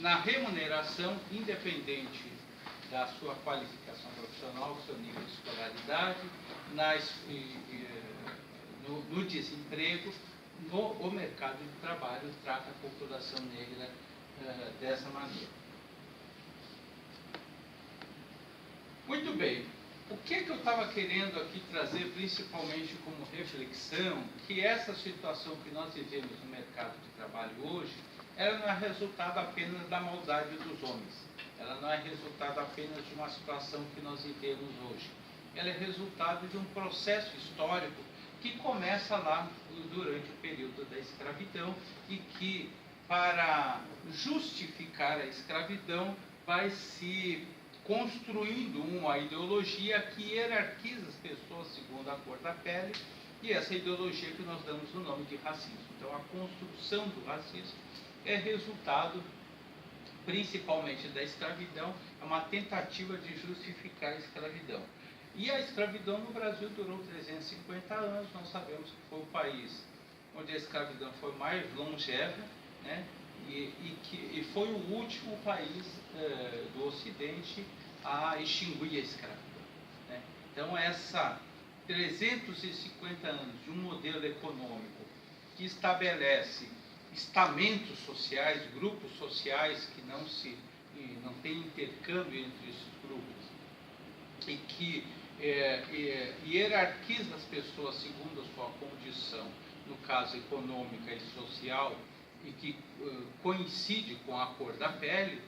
na remuneração, independente da sua qualificação profissional, seu nível de escolaridade, no desemprego, o mercado de trabalho trata a população negra dessa maneira. Muito bem. O que eu estava querendo aqui trazer principalmente como reflexão, que essa situação que nós vivemos no mercado de trabalho hoje, ela não é resultado apenas da maldade dos homens, ela não é resultado apenas de uma situação que nós vivemos hoje, ela é resultado de um processo histórico que começa lá durante o período da escravidão e que, para justificar a escravidão, vai se construindo uma ideologia que hierarquiza as pessoas segundo a cor da pele, e essa ideologia que nós damos o nome de racismo. Então, a construção do racismo é resultado principalmente da escravidão, é uma tentativa de justificar a escravidão. E a escravidão no Brasil durou 350 anos, nós sabemos que foi o país onde a escravidão foi mais longeva, né? E foi o último país do Ocidente a extinguir a escravidão, né? Então, essa 350 anos de um modelo econômico que estabelece estamentos sociais, grupos sociais que não tem intercâmbio entre esses grupos e que hierarquiza as pessoas segundo a sua condição, no caso econômica e social, e que coincide com a cor da pele,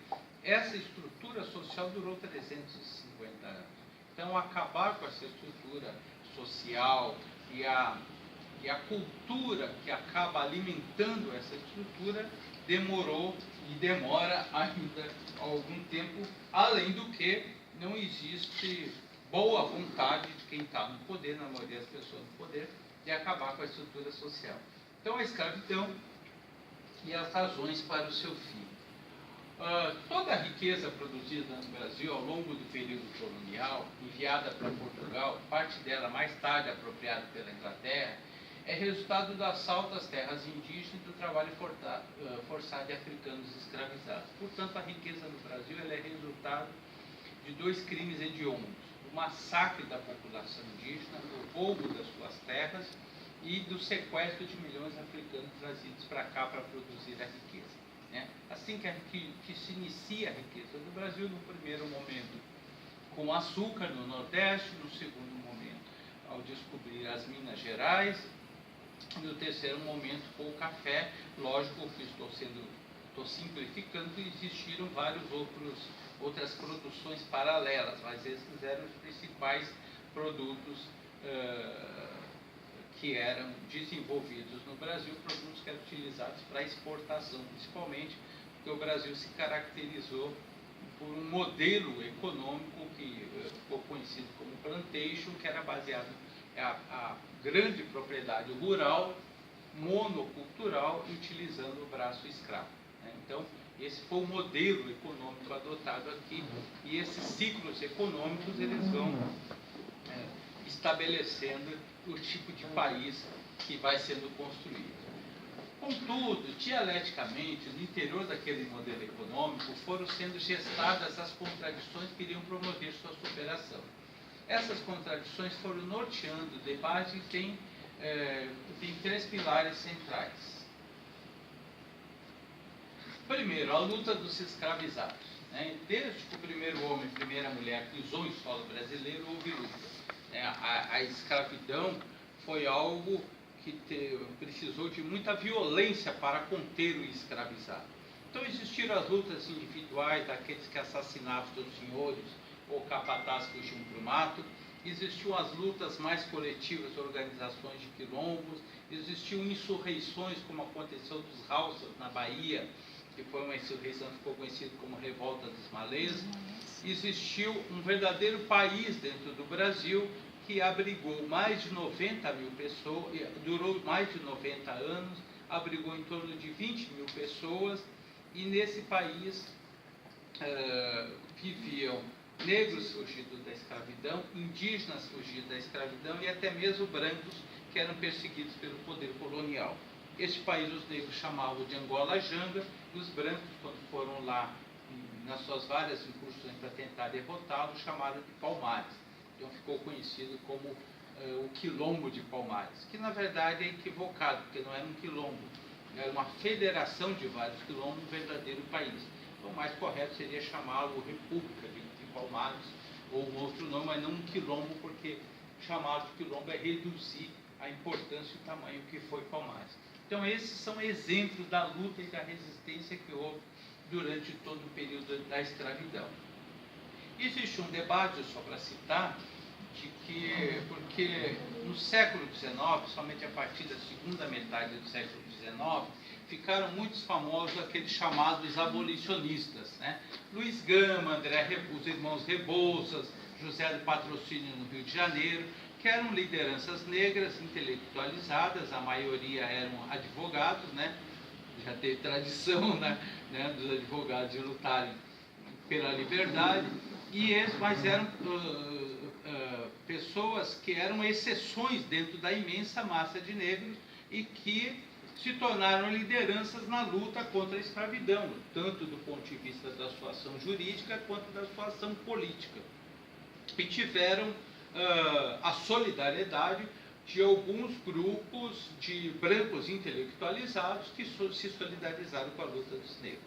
essa estrutura social durou 350 anos. Então, acabar com essa estrutura social e a cultura que acaba alimentando essa estrutura demorou e demora ainda algum tempo, além do que não existe boa vontade de quem está no poder, na maioria das pessoas no poder, de acabar com a estrutura social. Então, a escravidão e as razões para o seu fim. Toda a riqueza produzida no Brasil ao longo do período colonial, enviada para Portugal, parte dela mais tarde apropriada pela Inglaterra, é resultado do assalto às terras indígenas e do trabalho forçado de africanos escravizados. Portanto, a riqueza no Brasil ela é resultado de dois crimes hediondos: o massacre da população indígena, o roubo das suas terras e do sequestro de milhões de africanos trazidos para cá para produzir a riqueza, né? Assim que se inicia a riqueza do Brasil, no primeiro momento com açúcar no Nordeste, no segundo momento ao descobrir as Minas Gerais, no terceiro momento com o café. Lógico que estou simplificando, existiram outras produções paralelas, mas esses eram os principais produtos que eram desenvolvidos no Brasil, produtos que eram utilizados para exportação, principalmente porque o Brasil se caracterizou por um modelo econômico que ficou conhecido como plantation, que era baseado a grande propriedade rural, monocultural, utilizando o braço escravo, né? Então, esse foi o modelo econômico adotado aqui, e esses ciclos econômicos eles vão estabelecendo o tipo de país que vai sendo construído. Contudo, dialeticamente, no interior daquele modelo econômico, foram sendo gestadas as contradições que iriam promover sua superação. Essas contradições foram norteando o debate e tem três pilares centrais. Primeiro, a luta dos escravizados, né? Desde que o primeiro homem e a primeira mulher pisou em solo brasileiro, houve luta. A escravidão foi algo que precisou de muita violência para conter o escravizado. Então, existiram as lutas individuais daqueles que assassinavam seus senhores ou capatazes que fugiam para o mato. Existiam as lutas mais coletivas, organizações de quilombos. Existiam insurreições, como aconteceu dos Hausas na Bahia, que foi uma insurreição que ficou conhecida como Revolta dos Malês. Existiu um verdadeiro país dentro do Brasil que abrigou mais de 90 mil pessoas, durou mais de 90 anos, abrigou em torno de 20 mil pessoas, e nesse país viviam negros fugidos da escravidão, indígenas fugidos da escravidão e até mesmo brancos que eram perseguidos pelo poder colonial. Este país os negros chamavam de Angola Janga, Os brancos, quando foram lá nas suas várias incursões para tentar derrotá-lo, chamaram de Palmares. Então ficou conhecido como o Quilombo de Palmares, que na verdade é equivocado, porque não era um quilombo, era uma federação de vários quilombos, um verdadeiro país. Então, o mais correto seria chamá-lo República de Palmares, ou um outro nome, mas não um quilombo, porque chamá-lo de quilombo é reduzir a importância e o tamanho que foi Palmares. Então, esses são exemplos da luta e da resistência que houve durante todo o período da escravidão. Existe um debate, só para citar, de que, porque no século XIX, somente a partir da segunda metade do século XIX, ficaram muito famosos aqueles chamados abolicionistas, né? Luiz Gama, os irmãos Rebouças, José do Patrocínio no Rio de Janeiro, que eram lideranças negras intelectualizadas, a maioria eram advogados, né? Já teve tradição, né, dos advogados de lutarem pela liberdade, mas eram pessoas que eram exceções dentro da imensa massa de negros e que se tornaram lideranças na luta contra a escravidão, tanto do ponto de vista da sua ação jurídica quanto da sua ação política. E tiveram a solidariedade de alguns grupos de brancos intelectualizados que se solidarizaram com a luta dos negros.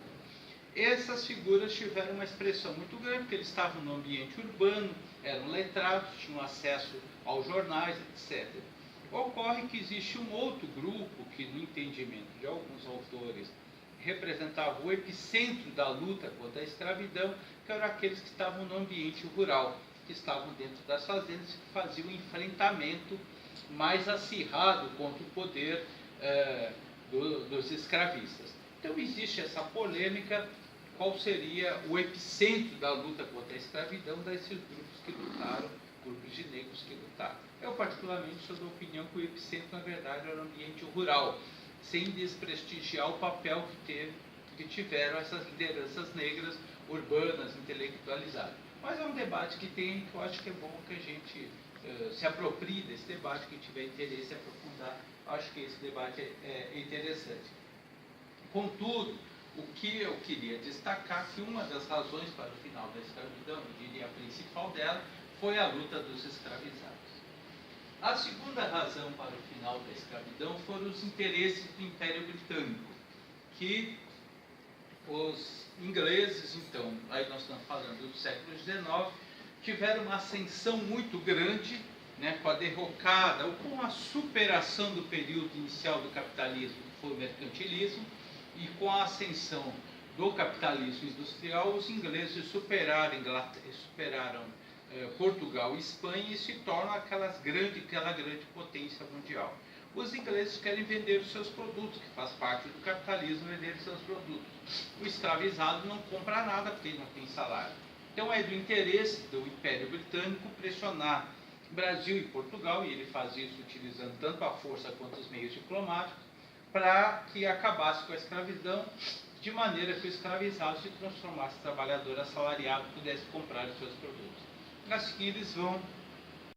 Essas figuras tiveram uma expressão muito grande, porque eles estavam no ambiente urbano, eram letrados, tinham acesso aos jornais, etc. Ocorre que existe um outro grupo que, no entendimento de alguns autores, representava o epicentro da luta contra a escravidão, que eram aqueles que estavam no ambiente rural, que estavam dentro das fazendas, que faziam um enfrentamento mais acirrado contra o poder dos escravistas. Então existe essa polêmica, qual seria o epicentro da luta contra a escravidão desses grupos que lutaram, grupos de negros que lutaram. Eu particularmente sou da opinião que o epicentro na verdade era o ambiente rural, sem desprestigiar o papel que tiveram essas lideranças negras urbanas, intelectualizadas. Mas é um debate que eu acho que é bom que a gente se aproprie desse debate, quem tiver interesse em aprofundar, acho que esse debate é interessante. Contudo, o que eu queria destacar que uma das razões para o final da escravidão, eu diria a principal dela, foi a luta dos escravizados. A segunda razão para o final da escravidão foram os interesses do Império Britânico, que os ingleses, então, aí nós estamos falando do século XIX, tiveram uma ascensão muito grande, né, com a derrocada ou com a superação do período inicial do capitalismo, que foi o mercantilismo, e com a ascensão do capitalismo industrial, os ingleses superaram Portugal e Espanha e se tornam aquela grande potência mundial. Os ingleses querem vender os seus produtos, que faz parte do capitalismo, vender os seus produtos. O escravizado não compra nada porque ele não tem salário. Então é do interesse do Império Britânico pressionar Brasil e Portugal, e ele faz isso utilizando tanto a força quanto os meios diplomáticos, para que acabasse com a escravidão, de maneira que o escravizado se transformasse em trabalhador assalariado e pudesse comprar os seus produtos. Assim eles vão